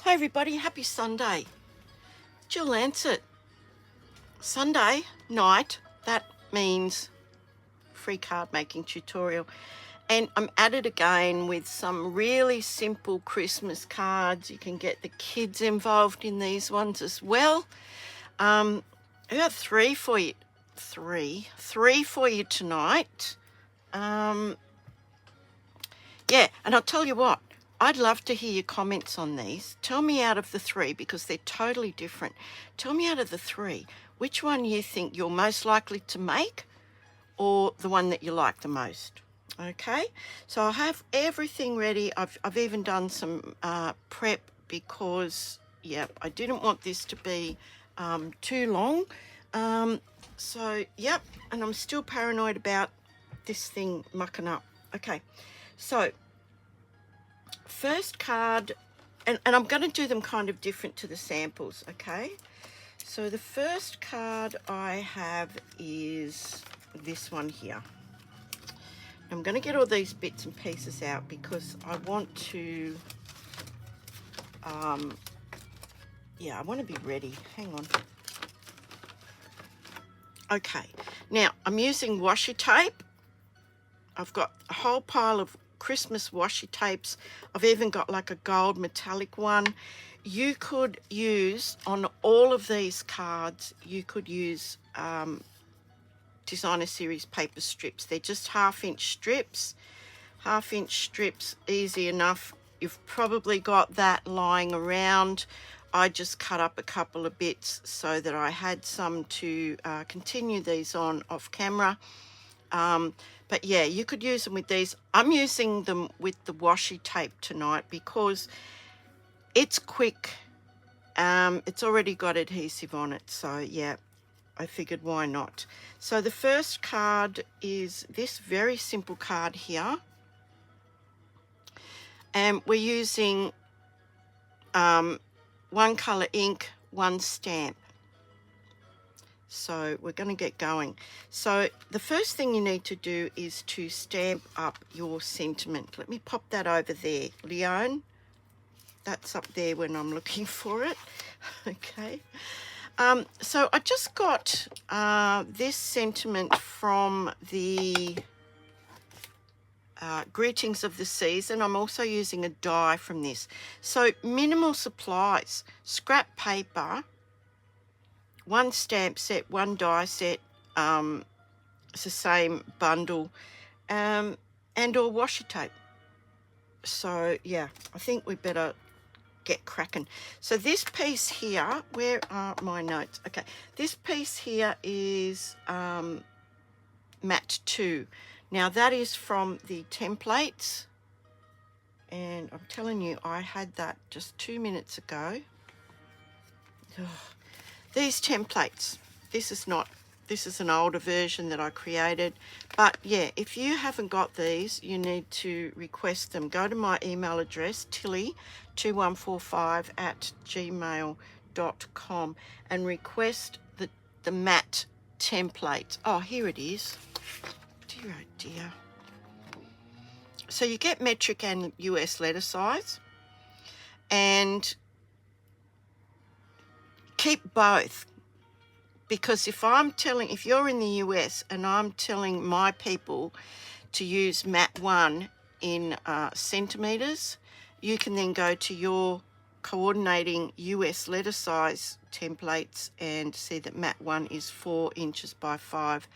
Hi everybody, happy Sunday. Jill Lancet. Sunday night, that means free card making tutorial. And I'm at it again with some really simple Christmas cards. You can get the kids involved in these ones as well. I got three for you. Three for you tonight. Yeah, and I'll tell you what, I'd love to hear your comments on these. Tell me out of the three, because they're totally different. Tell me out of the three, which one you think you're most likely to make, or the one that you like the most. Okay, so I have everything ready. I've even done some prep because, yeah, I didn't want this to be too long. So, yep, and I'm still paranoid about this thing mucking up. Okay, so first card, and I'm going to do them kind of different to the samples, okay? So the first card I have is this one here. I'm going to get all these bits and pieces out because I want to, yeah, I want to be ready. Hang on. Okay, now I'm using washi tape. I've got a whole pile of Christmas washi tapes. I've even got like a gold metallic one. You could use, on all of these cards, you could use Designer Series paper strips. They're just 1/2 inch strips. 1/2 inch strips, easy enough. You've probably got that lying around. I just cut up a couple of bits so that I had some to continue these on off camera. But yeah, you could use them with these. I'm using them with the washi tape tonight because it's quick. It's already got adhesive on it, so yeah, I figured why not. So the first card is this very simple card here, and we're using one color ink, one stamp. So we're going to get going. So the first thing you need to do is to stamp up your sentiment. Let me pop that over there. Leone, that's up there when I'm looking for it. Okay. So I just got this sentiment from the Greetings of the Season. I'm also using a die from this. So minimal supplies, scrap paper, one stamp set, one die set, it's the same bundle, and or washi tape. So yeah, I think we better get cracking. So this piece here, where are my notes? Okay, this piece here is Mat 2. Now that is from the templates, and I'm telling you, I had that just 2 minutes ago. Ugh. These templates, this is an older version that I created, but yeah, if you haven't got these, you need to request them. Go to my email address, tilly2145@gmail.com, and request the matte template. Oh, here it is. Dear oh dear. So you get metric and US letter size, and keep both, because if you're in the US and I'm telling my people to use Mat 1 in centimeters, you can then go to your coordinating US letter size templates and see that Mat 1 is 4 inches by 5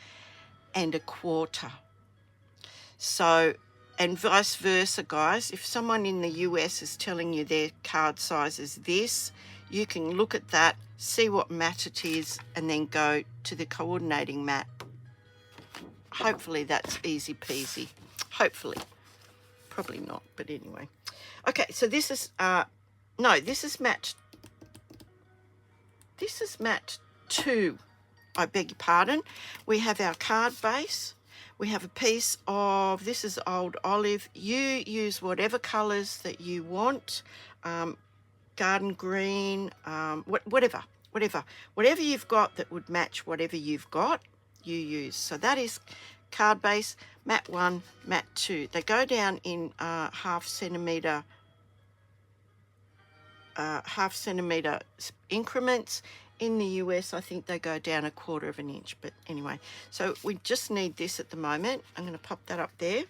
1/4. So, and vice versa, guys. If someone in the US is telling you their card size is this, you can look at that, see what mat it is, and then go to the coordinating mat. Hopefully that's easy peasy. Hopefully. Probably not, but anyway. Okay, so this is, this is mat 2. I beg your pardon. We have our card base. We have a piece of, this is old olive. You use whatever colours that you want. Garden green, whatever you've got that would match whatever you've got, you use. So that is card base, Mat 1, Mat 2. They go down in 1/2 centimetre half centimetre increments. In the US, I think they go down 1/4 of an inch. But anyway, so we just need this at the moment. I'm going to pop that up there.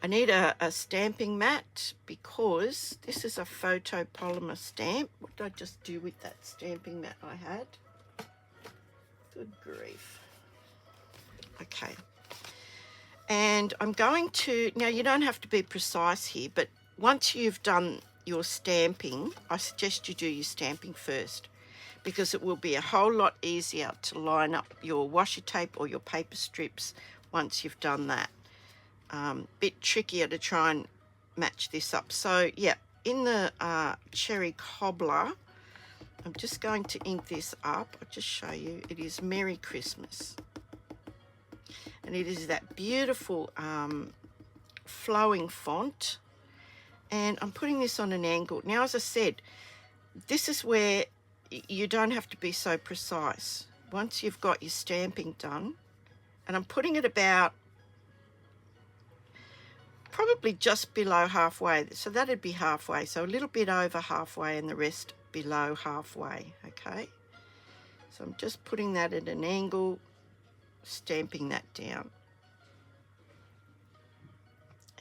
I need a stamping mat because this is a photopolymer stamp. What did I just do with that stamping mat I had? Good grief. Okay. And I'm going to, now you don't have to be precise here, but once you've done your stamping, I suggest you do your stamping first, because it will be a whole lot easier to line up your washi tape or your paper strips once you've done that. Bit trickier to try and match this up. So yeah, in the cherry cobbler, I'm just going to ink this up. I'll just show you. It is Merry Christmas. And it is that beautiful flowing font. And I'm putting this on an angle. Now, as I said, this is where you don't have to be so precise. Once you've got your stamping done, and I'm putting it about probably just below halfway. So that'd be halfway. So a little bit over halfway and the rest below halfway, okay? So I'm just putting that at an angle, stamping that down.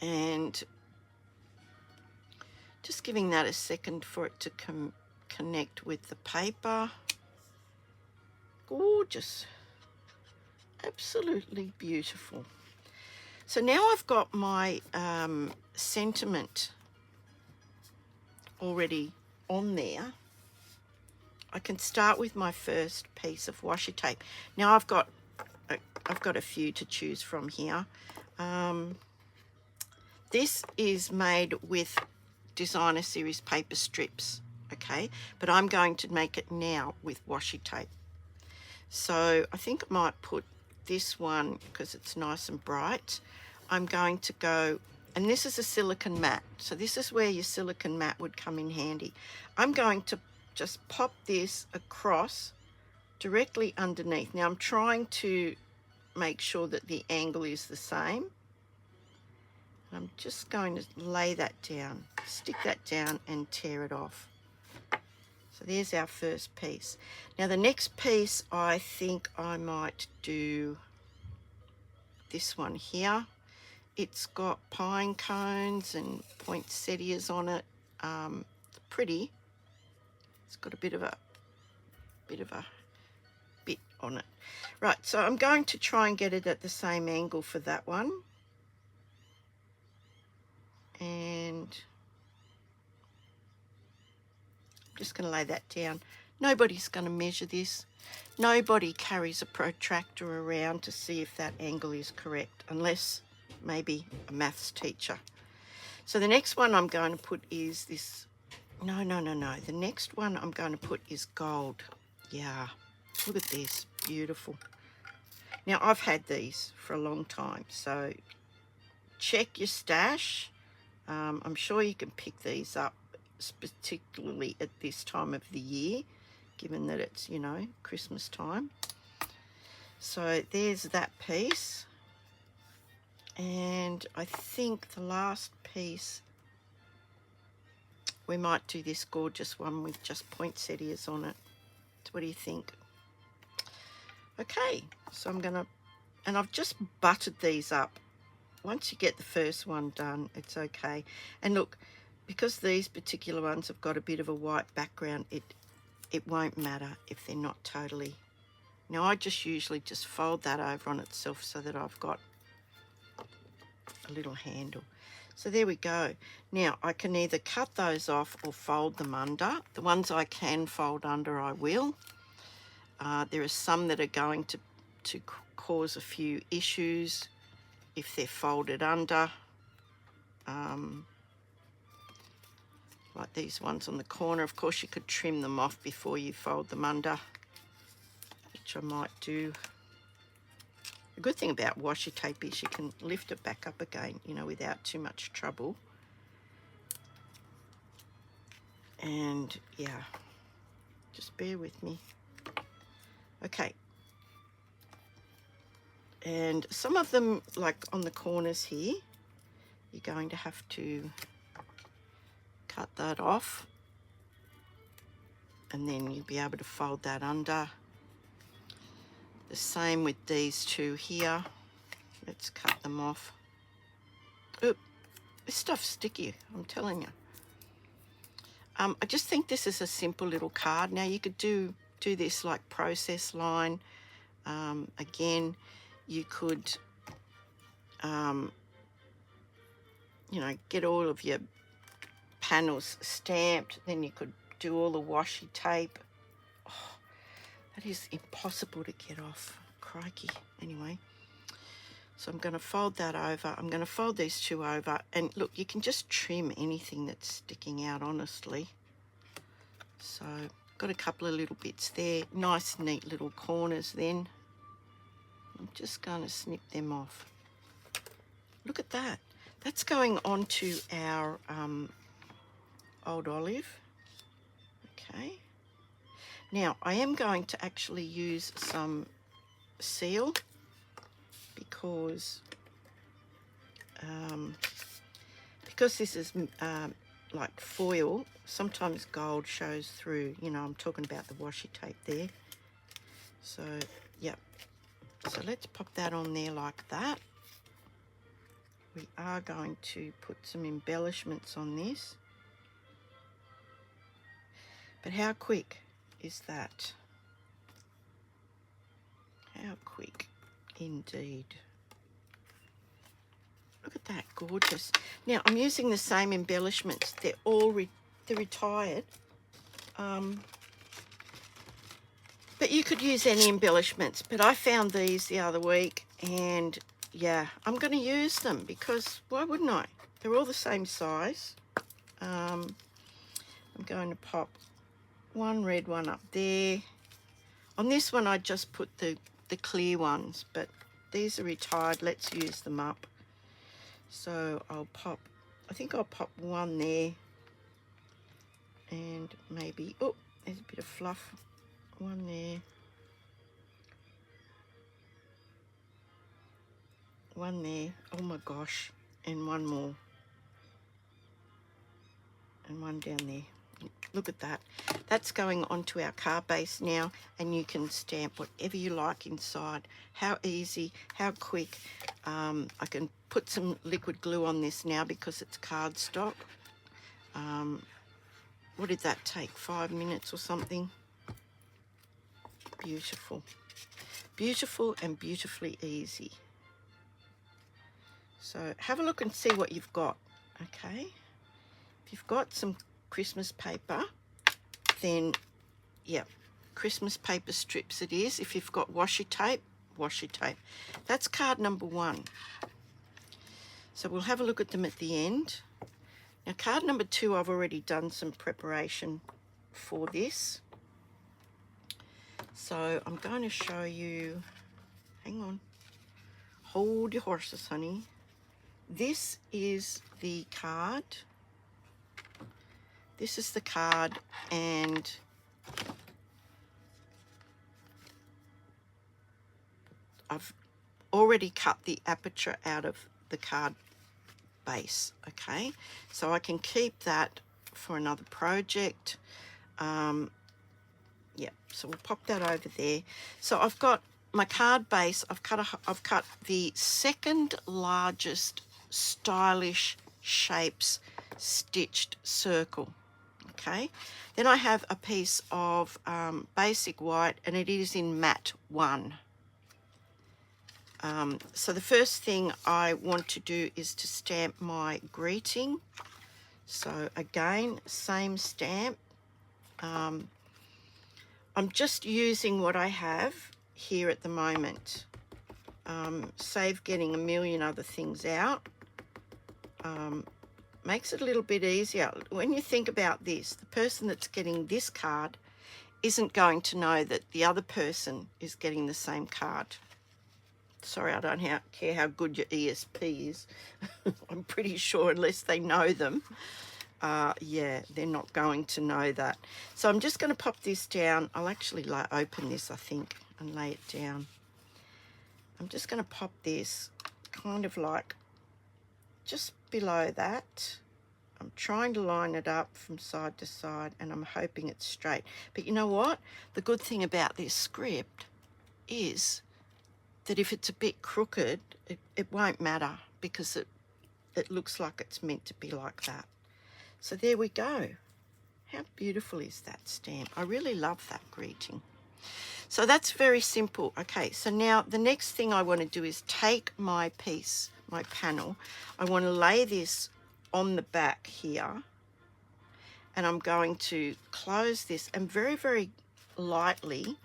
And just giving that a second for it to connect with the paper. Gorgeous. Absolutely beautiful. So now I've got my sentiment already on there. I can start with my first piece of washi tape. Now I've got a few to choose from here. This is made with Designer Series paper strips, okay? But I'm going to make it now with washi tape. So I think I might put this one, because it's nice and bright, I'm going to go, and this is a silicone mat, so this is where your silicone mat would come in handy. I'm going to just pop this across directly underneath. Now I'm trying to make sure that the angle is the same. I'm just going to lay that down, stick that down and tear it off. So there's our first piece. Now the next piece, I think I might do this one here. It's got pine cones and poinsettias on it. Pretty. It's got a bit of bit on it. Right, so I'm going to try and get it at the same angle for that one. And I'm just going to lay that down. Nobody's going to measure this. Nobody carries a protractor around to see if that angle is correct, unless maybe a maths teacher. So the next one I'm going to put is this. No. The next one I'm going to put is gold. Yeah, look at this. Beautiful. Now, I've had these for a long time, so check your stash. I'm sure you can pick these up, particularly at this time of the year, given that it's, you know, Christmas time. So there's that piece. And I think the last piece, we might do this gorgeous one with just poinsettias on it. So what do you think? Okay, so I'm gonna, and I've just buttered these up. Once you get the first one done, it's okay. And look, because these particular ones have got a bit of a white background, it won't matter if they're not totally. Now I just usually just fold that over on itself so that I've got a little handle. So there we go. Now I can either cut those off or fold them under. The ones I can fold under, I will. There are some that are going to cause a few issues if they're folded under, like these ones on the corner. Of course, you could trim them off before you fold them under, which I might do. The good thing about washi tape is you can lift it back up again, you know, without too much trouble. And yeah, just bear with me. Okay. And some of them, like on the corners here, you're going to have to cut that off, and then you'll be able to fold that under. The same with these two here. Let's cut them off. Oop, this stuff's sticky, I'm telling you. I just think this is a simple little card. Now you could do this like process line. Again, you could, you know, get all of your panels stamped. Then you could do all the washi tape. Oh, that is impossible to get off. Crikey. Anyway, so I'm going to fold that over. I'm going to fold these two over. And look, you can just trim anything that's sticking out, honestly. So got a couple of little bits there. Nice, neat little corners then. I'm just going to snip them off. Look at that. That's going onto our old olive. Okay. Now, I am going to actually use some seal because this is like foil. Sometimes gold shows through. You know, I'm talking about the washi tape there. So, yeah. So let's pop that on there like that. We are going to put some embellishments on this. But how quick is that? How quick indeed. Look at that, gorgeous. Now I'm using the same embellishments. They're all they're retired. But you could use any embellishments. But I found these the other week, and yeah, I'm going to use them because why wouldn't I? They're all the same size. I'm going to pop one red one up there. On this one, I just put the clear ones, but these are retired. Let's use them up. So I'll pop, I think I'll pop one there, and maybe, oh, there's a bit of fluff. One there. One there. Oh my gosh. And one more. And one down there. Look at that. That's going onto our card base now, and you can stamp whatever you like inside. How easy, how quick. I can put some liquid glue on this now because it's cardstock. What did that take? 5 minutes or something? Beautiful. Beautiful and beautifully easy. So have a look and see what you've got, okay? If you've got some Christmas paper, then, yeah, Christmas paper strips it is. If you've got washi tape, washi tape. That's card number 1. So we'll have a look at them at the end. Now, card number 2, I've already done some preparation for this. So I'm going to show you, hang on, hold your horses, honey. This is the card. This is the card, and I've already cut the aperture out of the card base, okay? So I can keep that for another project. Yeah, so we'll pop that over there. So I've got my card base. I've cut the second largest stylish shapes stitched circle. Okay, then I have a piece of basic white, and it is in matte 1. So the first thing I want to do is to stamp my greeting. So again, same stamp. I'm just using what I have here at the moment. Save getting a million other things out. Makes it a little bit easier. When you think about this, the person that's getting this card isn't going to know that the other person is getting the same card. Sorry, I don't care how good your ESP is. I'm pretty sure unless they know them, yeah, they're not going to know that. So I'm just going to pop this down. I'll actually open this, I think, and lay it down. I'm just going to pop this kind of like just below that. I'm trying to line it up from side to side, and I'm hoping it's straight. But you know what? The good thing about this script is that if it's a bit crooked, it won't matter, because it looks like it's meant to be like that. So there we go. How beautiful is that stamp? I really love that greeting. So that's very simple. Okay, so now the next thing I want to do is take my piece, my panel. I want to lay this on the back here, and I'm going to close this, and very, very lightly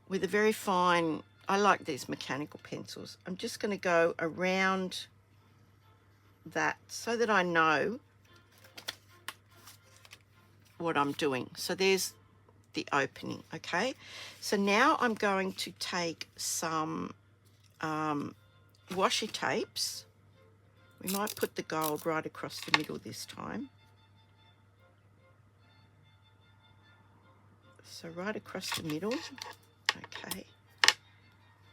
with a very fine, I like these mechanical pencils, I'm just going to go around that so that I know what I'm doing. So there's the opening. Okay, so now I'm going to take some washi tapes. We might put the gold right across the middle this time. So right across the middle. Okay,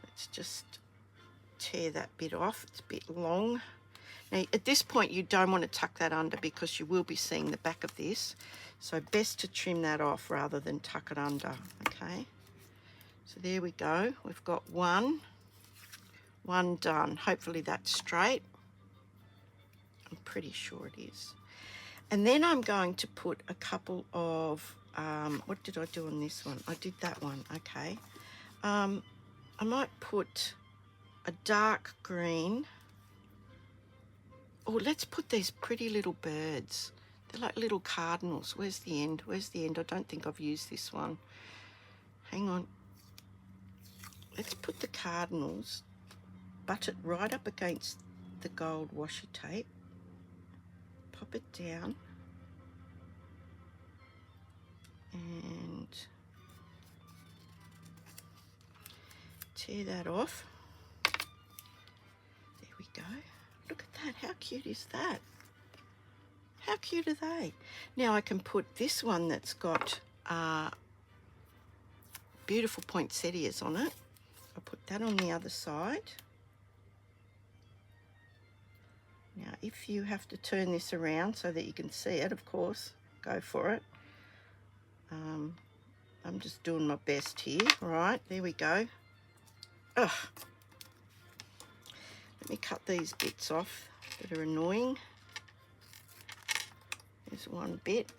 let's just tear that bit off. It's a bit long. Now at this point you don't want to tuck that under, because you will be seeing the back of this, so best to trim that off rather than tuck it under. Okay, so there we go. We've got one done. Hopefully that's straight. I'm pretty sure it is. And then I'm going to put a couple of what did I do on this one? I did that one. Okay, I might put a dark green. Oh, let's put these pretty little birds. They're like little cardinals. Where's the end? Where's the end? I don't think I've used this one. Hang on. Let's put the cardinals, butt it right up against the gold washi tape. Pop it down. And tear that off. There we go. Look at that. How cute is that? How cute are they? Now I can put this one that's got beautiful poinsettias on it. I'll put that on the other side. Now if you have to turn this around so that you can see it, of course, go for it. I'm just doing my best here. Right, there we go. Ugh. Let me cut these bits off that are annoying. There's one bit.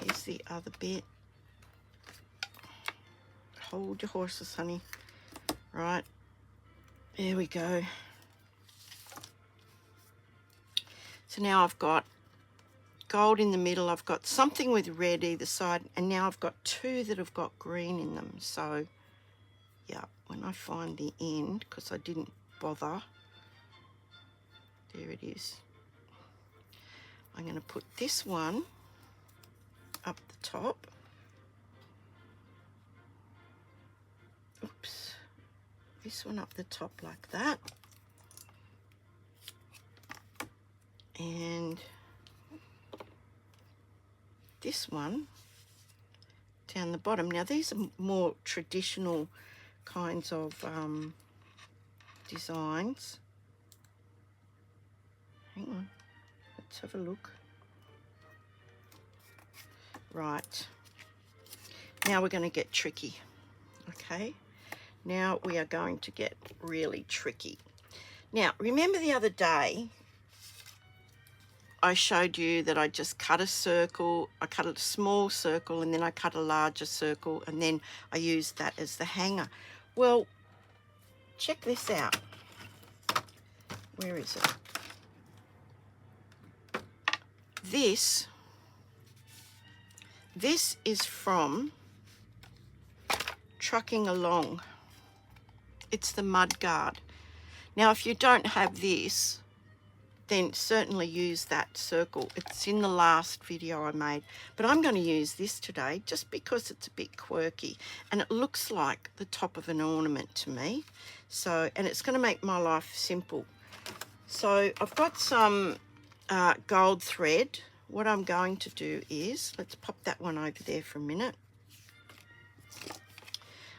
Here's the other bit. Hold your horses, honey. Right, there we go. So now I've got gold in the middle, I've got something with red either side, and now I've got two that have got green in them. So yeah, when I find the end, because I didn't bother, there it is. I'm going to put this one up the top. Oops. This one up the top like that. And this one down the bottom. Now these are more traditional kinds of designs. Hang on, let's have a look. Right, now we're going to get tricky. Okay, now we are going to get really tricky. Now remember the other day I showed you that I just cut a circle, I cut a small circle, and then I cut a larger circle, and then I used that as the hanger. Well, check this out. Where is it? This is from Trucking Along. It's the mud guard. Now, if you don't have this, then certainly use that circle. It's in the last video I made, but I'm going to use this today just because it's a bit quirky and it looks like the top of an ornament to me. So, and it's going to make my life simple. So I've got some gold thread. What I'm going to do is, let's pop that one over there for a minute.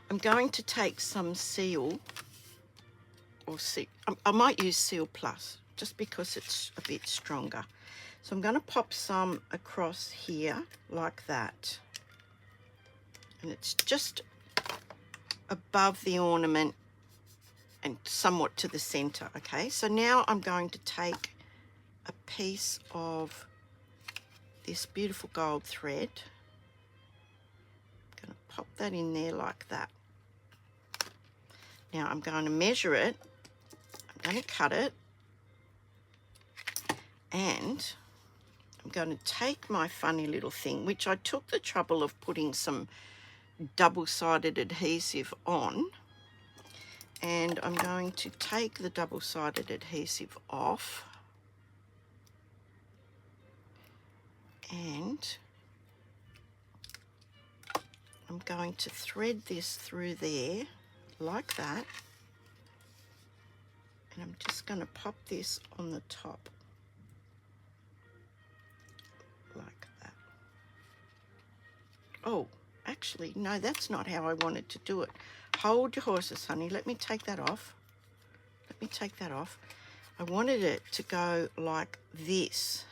I'm going to take some seal, or seal, I might use Seal Plus. just because it's a bit stronger. So I'm going to pop some across here like that. And it's just above the ornament and somewhat to the center, okay? So now I'm going to take a piece of this beautiful gold thread. I'm going to pop that in there like that. Now I'm going to measure it. I'm going to cut it. And I'm going to take my funny little thing, which I took the trouble of putting some double-sided adhesive on. And I'm going to take the double-sided adhesive off. And I'm going to thread this through there like that. And I'm just going to pop this on the top like that. Oh, actually, no, that's not how I wanted to do it. Hold your horses, honey. Let me take that off. Let me take that off. I wanted it to go like this.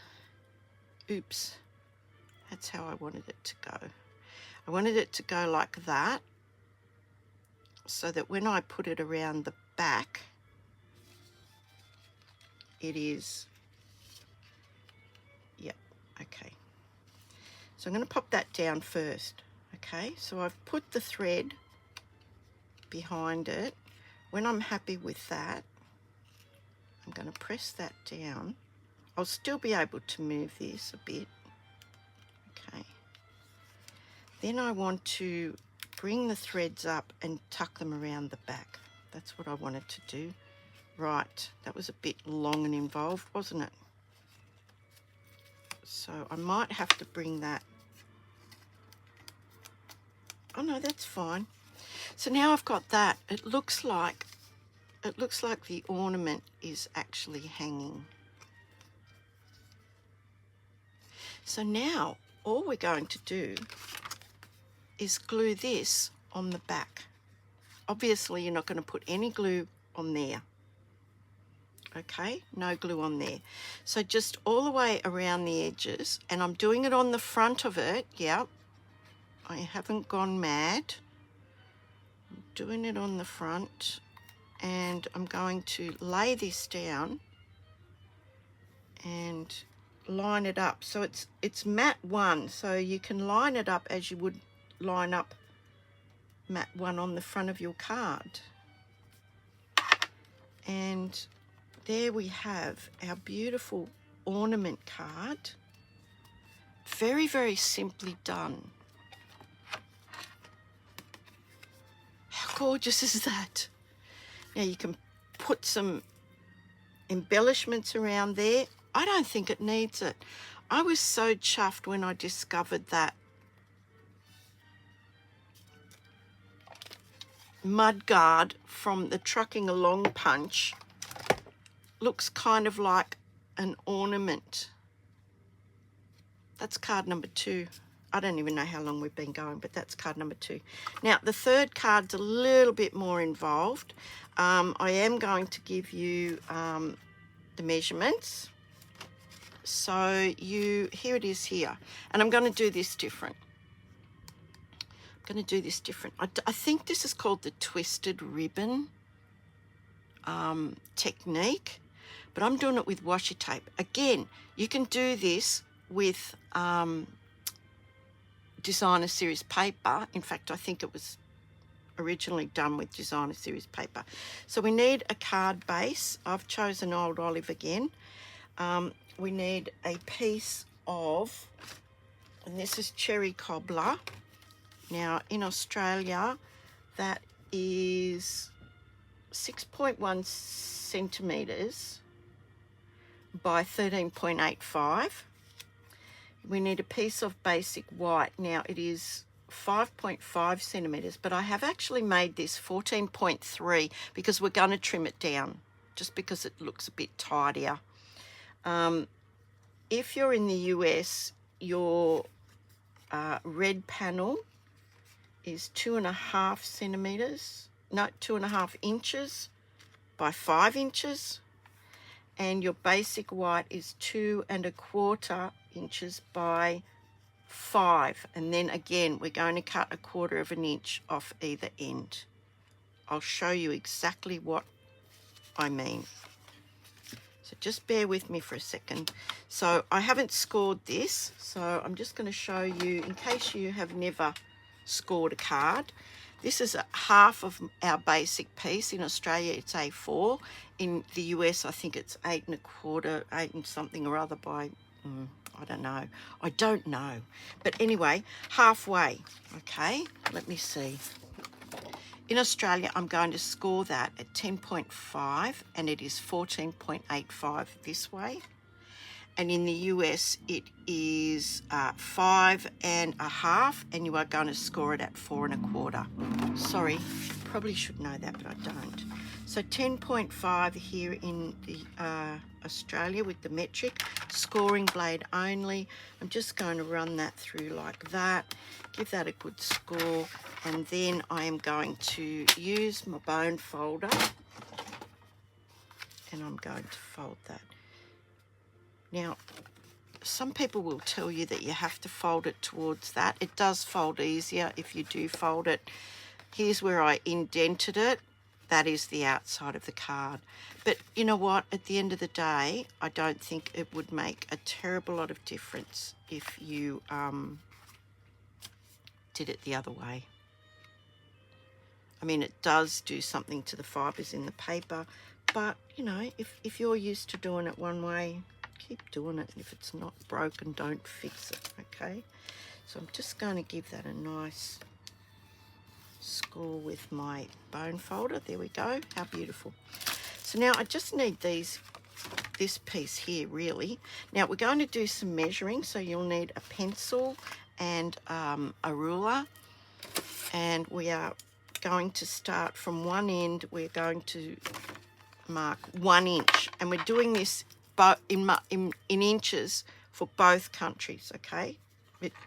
Oops. That's how I wanted it to go. I wanted it to go like that, so that when I put it around the back, it is, yep, okay. So I'm going to pop that down first, okay? So I've put the thread behind it. When I'm happy with that, I'm going to press that down. I'll still be able to move this a bit, okay? Then I want to bring the threads up and tuck them around the back. That's what I wanted to do. Right, that was a bit long and involved, wasn't it? So I might have to bring that. Oh no, that's fine. So now I've got that. It looks like the ornament is actually hanging. So now all we're going to do is glue this on the back. Obviously you're not going to put any glue on there. Okay, no glue on there. So just all the way around the edges, and I'm doing it on the front of it. Yep, I haven't gone mad. I'm doing it on the front, and I'm going to lay this down and line it up. So it's mat 1, so you can line it up as you would line up mat 1 on the front of your card. And there we have our beautiful ornament card. Very, very simply done. How gorgeous is that? Now you can put some embellishments around there. I don't think it needs it. I was so chuffed when I discovered that mud guard from the Trucking Along punch looks kind of like an ornament. That's card number 2. I don't even know how long we've been going, but that's card number 2. Now, the third card's a little bit more involved. I am going to give you the measurements. So here it is here. And I'm going to do this different. I think this is called the twisted ribbon technique, but I'm doing it with washi tape. Again, you can do this with designer series paper. In fact, I think it was originally done with designer series paper. So we need a card base. I've chosen Old Olive again. We need a piece of, and this is cherry cobbler. Now in Australia, that is 6.1 centimetres by 13.85. We need a piece of basic white. Now it is 5.5 centimetres, but I have actually made this 14.3 because we're going to trim it down, just because it looks a bit tidier. If you're in the US, your red panel is 2.5 centimetres, no, 2.5 inches by 5 inches. and your basic white is 2 1/4 inches by 5, and then again we're going to cut 1/4 inch off either end. I'll show you exactly what I mean. So just bear with me for a second. So I haven't scored this, so I'm just going to show you in case you have never scored a card. This is half of our basic piece. In Australia it's A4. In the US I think it's 8 1/4, 8 and something or other by, I don't know. But anyway, halfway, okay? Let me see. In Australia, I'm going to score that at 10.5, and it is 14.85 this way. And in the US, it is 5 1/2, and you are going to score it at 4 1/4. Sorry, probably should know that, but I don't. So 10.5 here in the Australia with the metric, scoring blade only. I'm just going to run that through like that, give that a good score, and then I am going to use my bone folder, and I'm going to fold that. Now, some people will tell you that you have to fold it towards that. It does fold easier if you do fold it. Here's where I indented it. That is the outside of the card. But you know what? At the end of the day, I don't think it would make a terrible lot of difference if you did it the other way. I mean, it does do something to the fibres in the paper, but you know, if you're used to doing it one way, keep doing it. If it's not broken, don't fix it, okay? So I'm just going to give that a nice score with my bone folder. There we go. How beautiful. So now I just need this piece here, really. Now we're going to do some measuring, so you'll need a pencil and a ruler, and we are going to start from one end. We're going to mark 1 inch, and we're doing this in inches for both countries, okay?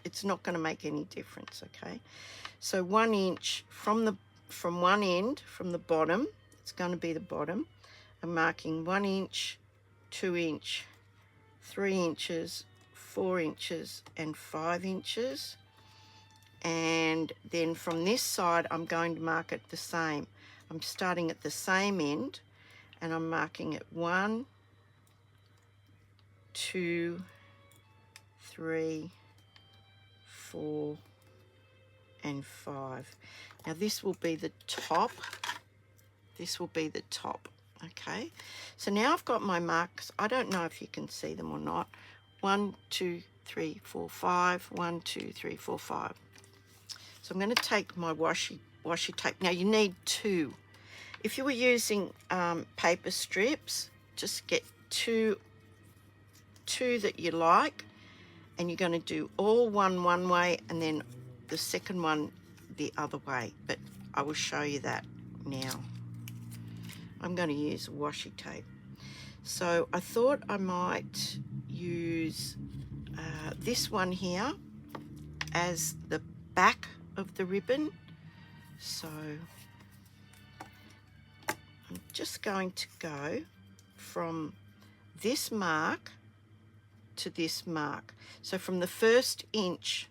It's not going to make any difference, okay? So 1 inch from one end, from the bottom, it's going to be the bottom. I'm marking 1 inch, 2 inch, 3 inches, 4 inches, and 5 inches. And then from this side, I'm going to mark it the same. I'm starting at the same end, and I'm marking it 1, 2, 3, 4, and 5. Now this will be the top. This will be the top, okay? So now I've got my marks. I don't know if you can see them or not. 1, 2, 3, 4, 5. 1, 2, 3, 4, 5. So I'm going to take my washi tape. Now you need 2. If you were using paper strips, just get two that you like, and you're going to do all one way and then the second one the other way, but I will show you that now. I'm going to use washi tape. So I thought I might use this one here as the back of the ribbon. So I'm just going to go from this mark to this mark. So from the first inch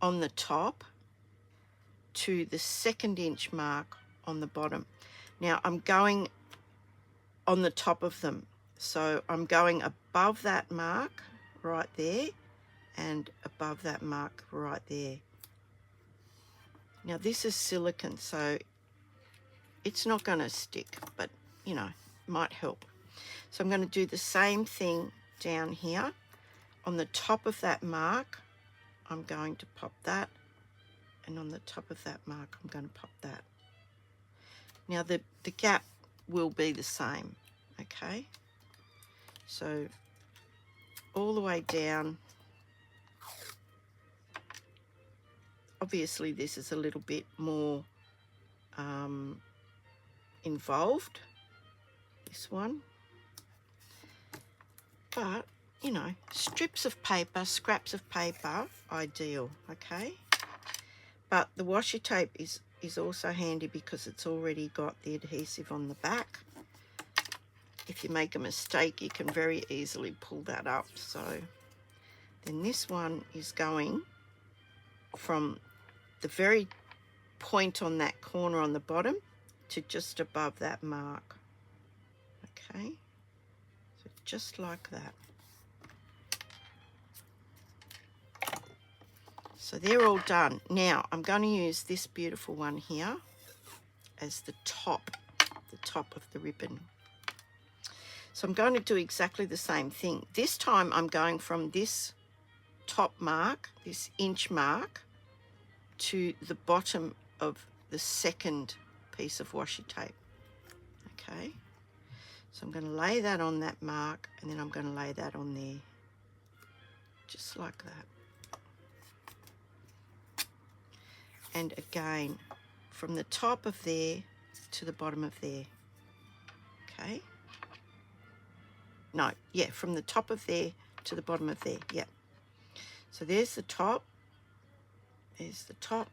on the top to the 2nd inch mark on the bottom. Now I'm going on the top of them. So I'm going above that mark right there and above that mark right there. Now this is silicone, so it's not going to stick, but you know, might help. So I'm going to do the same thing down here. On the top of that mark, I'm going to pop that, and on the top of that mark, I'm going to pop that. Now the gap will be the same, okay? So all the way down. Obviously this is a little bit more involved, this one, but you know, strips of paper, scraps of paper, ideal, okay? But the washi tape is also handy because it's already got the adhesive on the back. if you make a mistake, you can very easily pull that up. So then this one is going from the very point on that corner on the bottom to just above that mark. Okay, so just like that. So they're all done. Now I'm going to use this beautiful one here as the top of the ribbon. So I'm going to do exactly the same thing. This time I'm going from this top mark, this inch mark, to the bottom of the second piece of washi tape. Okay, so I'm going to lay that on that mark, and then I'm going to lay that on there, just like that. And again, from the top of there to the bottom of there. Okay. No, yeah, from the top of there to the bottom of there. Yeah. So there's the top. There's the top.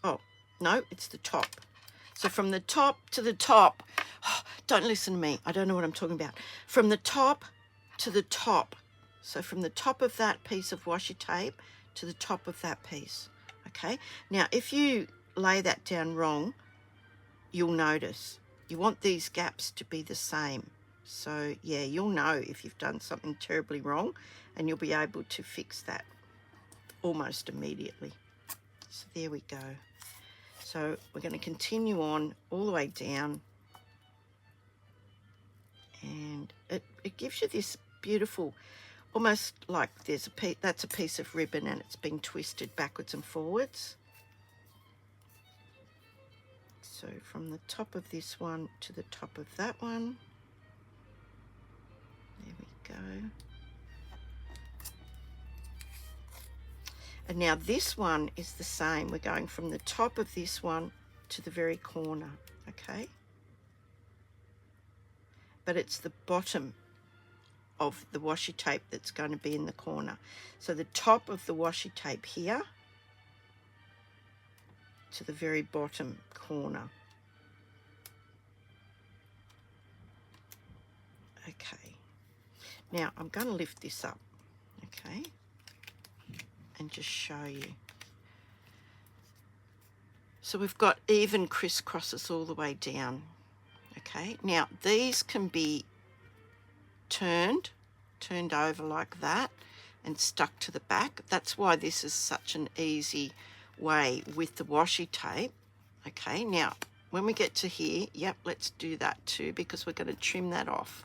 Oh, no, it's the top. So from the top to the top. Oh, don't listen to me. I don't know what I'm talking about. From the top to the top. So from the top of that piece of washi tape to the top of that piece. Okay. Now, if you lay that down wrong, you'll notice. You want these gaps to be the same. So, yeah, you'll know if you've done something terribly wrong, and you'll be able to fix that almost immediately. So there we go. So we're going to continue on all the way down, and it gives you this beautiful, almost like there's a piece, that's a piece of ribbon and it's been twisted backwards and forwards. So from the top of this one to the top of that one. There we go. And now this one is the same. We're going from the top of this one to the very corner, okay? But it's the bottom of the washi tape that's going to be in the corner. So the top of the washi tape here to the very bottom corner. Okay. Now I'm going to lift this up, okay, and just show you. So we've got even crisscrosses all the way down, okay. Now these can be turned over like that and stuck to the back. That's why this is such an easy way with the washi tape. Okay, now when we get to here, yep, let's do that too, because we're going to trim that off.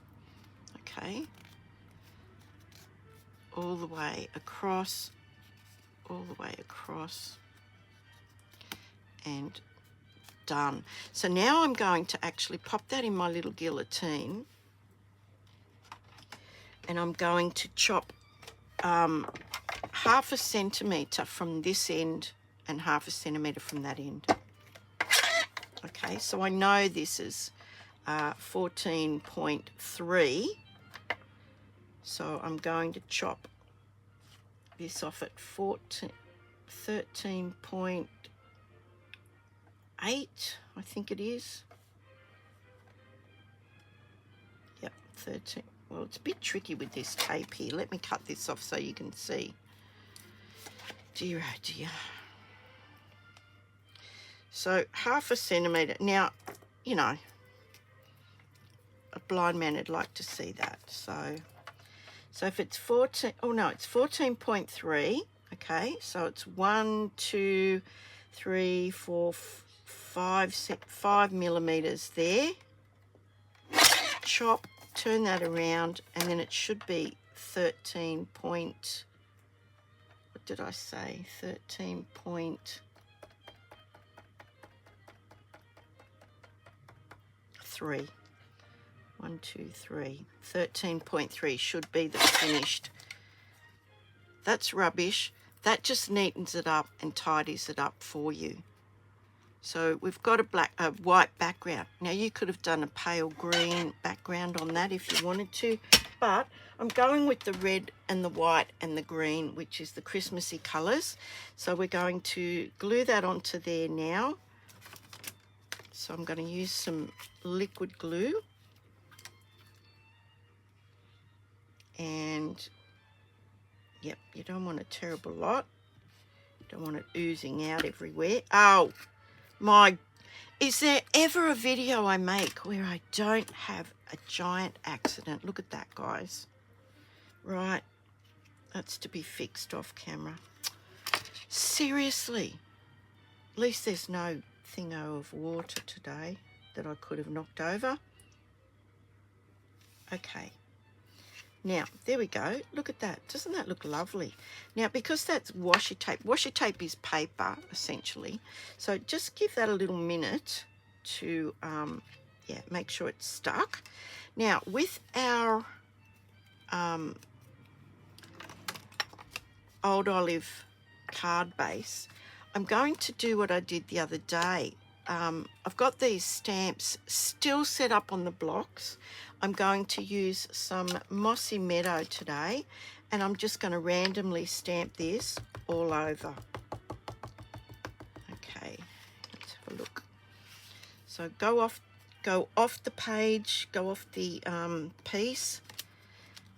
Okay, all the way across, all the way across, and done. So now I'm going to actually pop that in my little guillotine, and I'm going to chop 1/2 centimetre from this end and 1/2 centimetre from that end. Okay, so I know this is 14.3, so I'm going to chop this off at 13.8, I think it is. Yep, 13. Well, it's a bit tricky with this tape here. Let me cut this off so you can see. Dear, oh dear. So 1/2 centimetre. Now, you know, a blind man would like to see that. So if it's 14, oh no, it's 14.3. Okay, so it's 1, 2, 3, 4, 5 millimetres there. Chop. Turn that around, and then it should be 13 point, what did I say, 13.3. 1, 2, 3. 13.3 should be the finished. That's rubbish. That just neatens it up and tidies it up for you. So we've got a white background. Now you could have done a pale green background on that if you wanted to, but I'm going with the red and the white and the green, which is the Christmassy colours. So we're going to glue that onto there now. So I'm going to use some liquid glue. And yep, you don't want a terrible lot. Don't want it oozing out everywhere. Oh my, is there ever a video I make where I don't have a giant accident? Look at that, guys. Right, that's to be fixed off camera. Seriously, at least there's no thingo of water today that I could have knocked over. Okay. Now, there we go. Look at that. Doesn't that look lovely? Now, because that's washi tape is paper, essentially. So just give that a little minute to, yeah, make sure it's stuck. Now, with our Old Olive card base, I'm going to do what I did the other day. I've got these stamps still set up on the blocks. I'm going to use some Mossy Meadow today, and I'm just going to randomly stamp this all over. Okay, let's have a look. So go off the page, go off the piece,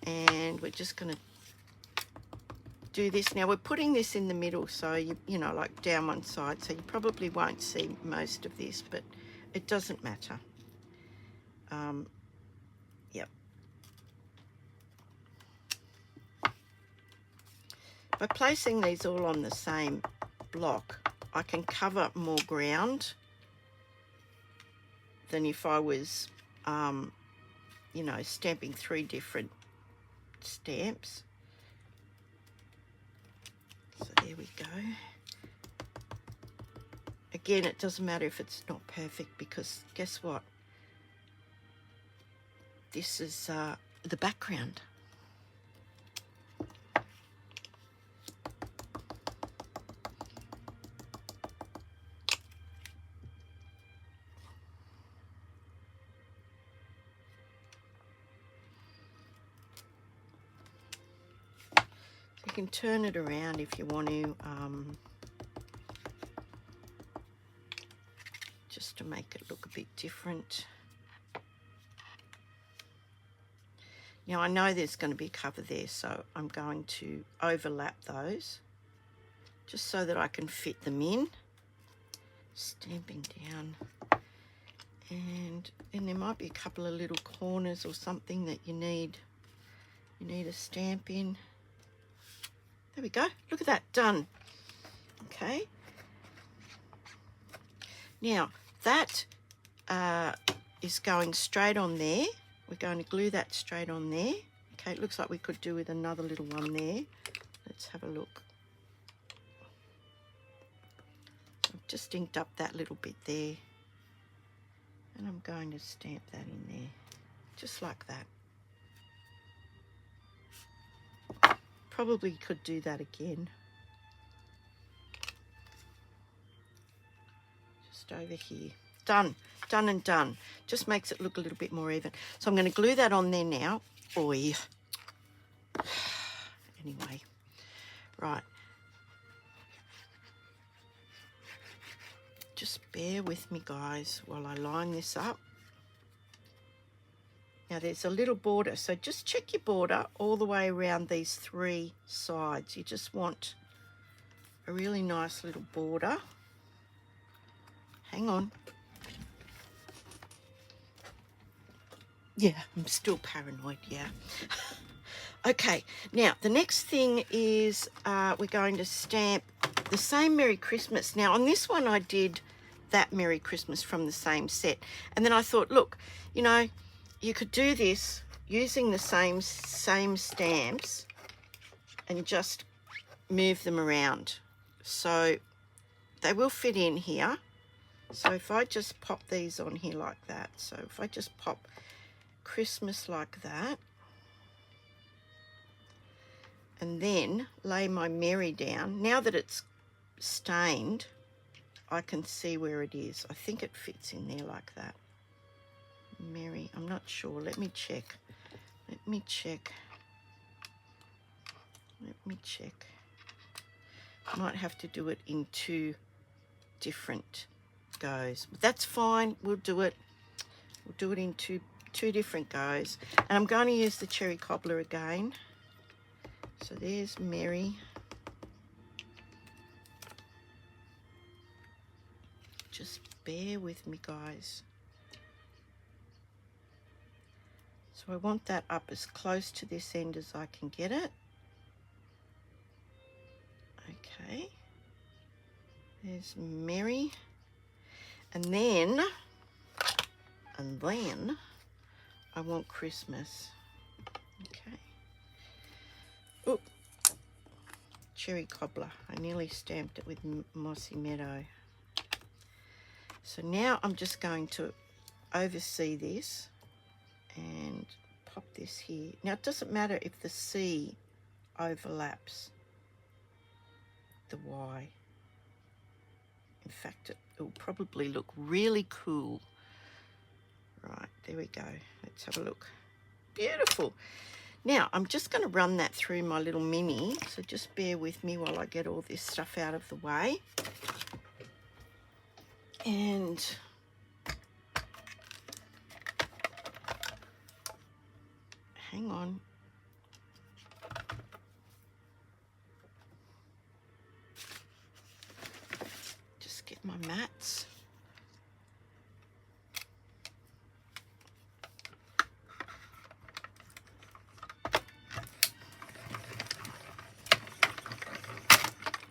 and we're just going to do this. Now we're putting this in the middle, so you know, like down one side, so you probably won't see most of this, but it doesn't matter. Yep. By placing these all on the same block, I can cover more ground than if I was, you know, stamping 3 different stamps. So there we go. Again, it doesn't matter if it's not perfect, because guess what? This is the background. You can turn it around if you want to, just to make it look a bit different. Now I know there's going to be cover there, so I'm going to overlap those just so that I can fit them in. Stamping down, and there might be a couple of little corners or something that you need a stamp in. There we go. Look at that, done. Okay. Now that is going straight on there. We're going to glue that straight on there. Okay, it looks like we could do with another little one there. Let's have a look. I've just inked up that little bit there, and I'm going to stamp that in there, just like that. Probably could do that again. Just over here. Done. Done and done. Just makes it look a little bit more even. So I'm going to glue that on there now. Oi. Anyway. Right. Just bear with me, guys, while I line this up. Now there's a little border, so just check your border all the way around these 3 sides. You just want a really nice little border. Hang on. Yeah, I'm still paranoid, yeah. Okay, now the next thing is we're going to stamp the same Merry Christmas. Now on this one I did that Merry Christmas from the same set, and then I thought, look, you know, you could do this using the same stamps and just move them around, so they will fit in here. So if I just pop these on here like that, so if I just pop Christmas like that, and then lay my Merry down, now that it's stained, I can see where it is. I think it fits in there like that. Merry, I'm not sure. Let me check. Let me check. Might have to do it in 2 different goes. But that's fine. We'll do it. We'll do it in two 2 different goes. And I'm going to use the cherry cobbler again. So there's Mary. Just bear with me, guys. So I want that up as close to this end as I can get it. Okay. There's Mary. And then I want Christmas. Okay. Oh, cherry cobbler. I nearly stamped it with Mossy Meadow. So now I'm just going to oversee this and pop this here. Now it doesn't matter if the C overlaps the Y. In fact, it will probably look really cool. Right, there we go. Let's have a look. Beautiful. Now, I'm just going to run that through my little mini, so just bear with me while I get all this stuff out of the way. And hang on. Just get my mats.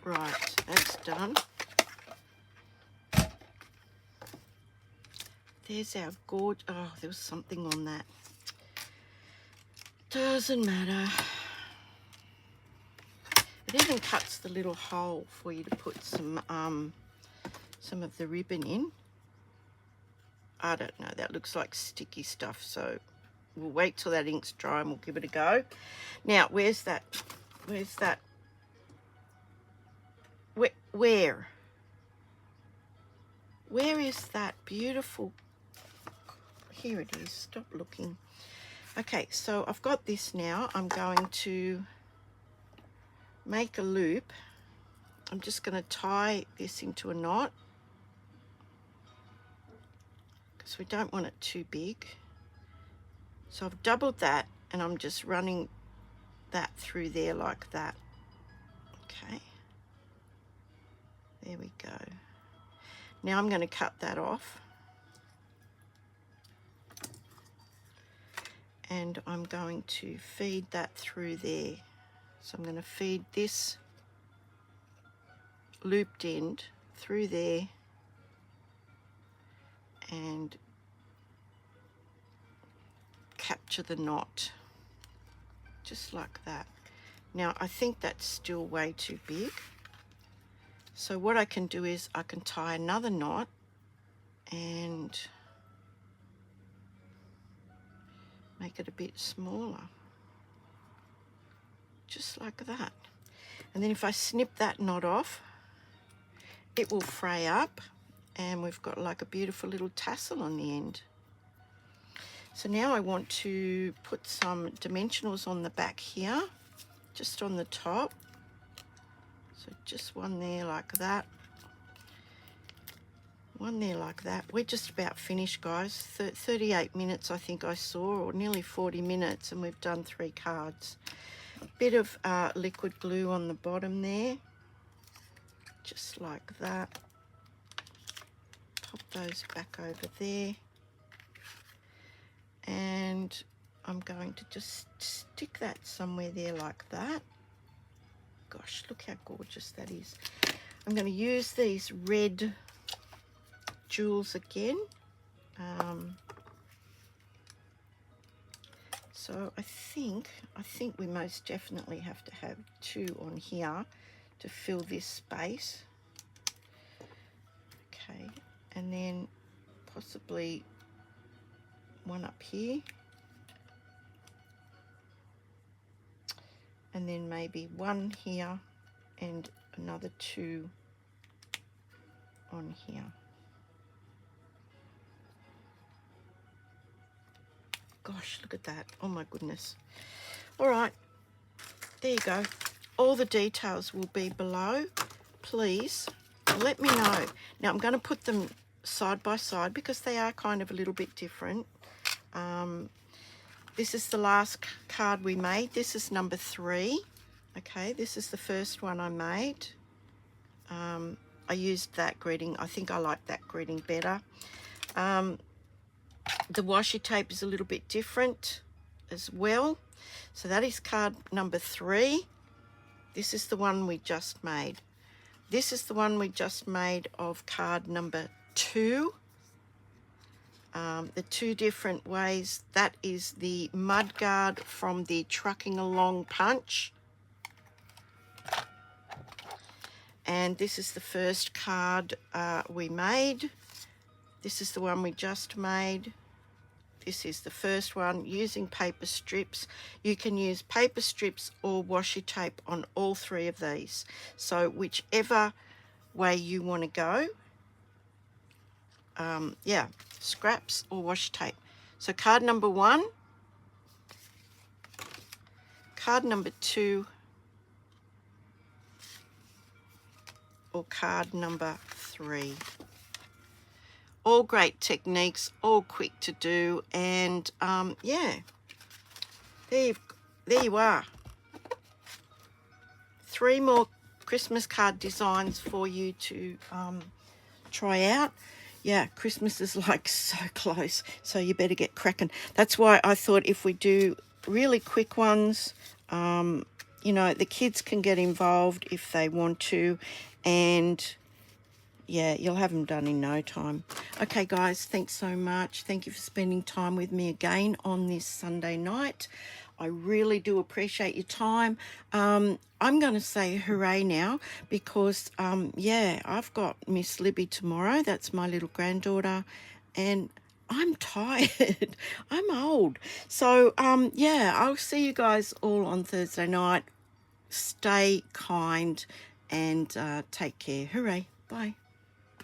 Right, that's done. There's our gorge. Oh, there was something on that. Doesn't matter. It even cuts the little hole for you to put some of the ribbon in. I don't know. That looks like sticky stuff. So we'll wait till that ink's dry and we'll give it a go. Now, where's that? Where's that? Where? Where is that beautiful? Here it is. Stop looking. Okay, so I've got this now. I'm going to make a loop. I'm just going to tie this into a knot because we don't want it too big. So I've doubled that and I'm just running that through there like that. Okay. There we go. Now I'm going to cut that off. And I'm going to feed that through there. So I'm going to feed this looped end through there and capture the knot, just like that. Now I think that's still way too big. So what I can do is I can tie another knot and make it a bit smaller, just like that. And then if I snip that knot off, it will fray up and we've got like a beautiful little tassel on the end. So now I want to put some dimensionals on the back here, just on the top. So just one there like that. One there like that. We're just about finished, guys. 38 minutes I think I saw, or nearly 40 minutes, and we've done 3 cards. Bit of liquid glue on the bottom there, just like that. Pop those back over there. And I'm going to just stick that somewhere there like that. Gosh, look how gorgeous that is. I'm going to use these red jewels again. So I think we most definitely have to have 2 on here to fill this space. Okay, and then possibly 1 up here. And then maybe 1 here and another 2 on here. Gosh, look at that. Oh my goodness. All right, there you go. All the details will be below. Please let me know. Now I'm going to put them side by side because they are kind of a little bit different. This is the last card we made. This is number 3. Okay, this is the first one I made. I used that greeting. I think I like that greeting better. The washi tape is a little bit different as well. So that is card number 3. This is the one we just made. This is the one we just made of card number 2. The 2 different ways. That is the mud guard from the Trucking Along punch. And this is the first card we made. This is the one we just made. This is the first one using paper strips. You can use paper strips or washi tape on all 3 of these. So whichever way you want to go. Yeah, scraps or washi tape. So card number 1, card number 2, or card number 3. All great techniques, all quick to do, and yeah, there you are. 3 more Christmas card designs for you to try out. Yeah, Christmas is like so close, so you better get cracking. That's why I thought if we do really quick ones, you know, the kids can get involved if they want to, and yeah, you'll have them done in no time. Okay, guys, thanks so much. Thank you for spending time with me again on this Sunday night. I really do appreciate your time. I'm going to say hooray now because, yeah, I've got Miss Libby tomorrow. That's my little granddaughter, and I'm tired. I'm old. So, yeah, I'll see you guys all on Thursday night. Stay kind and take care. Hooray. Bye.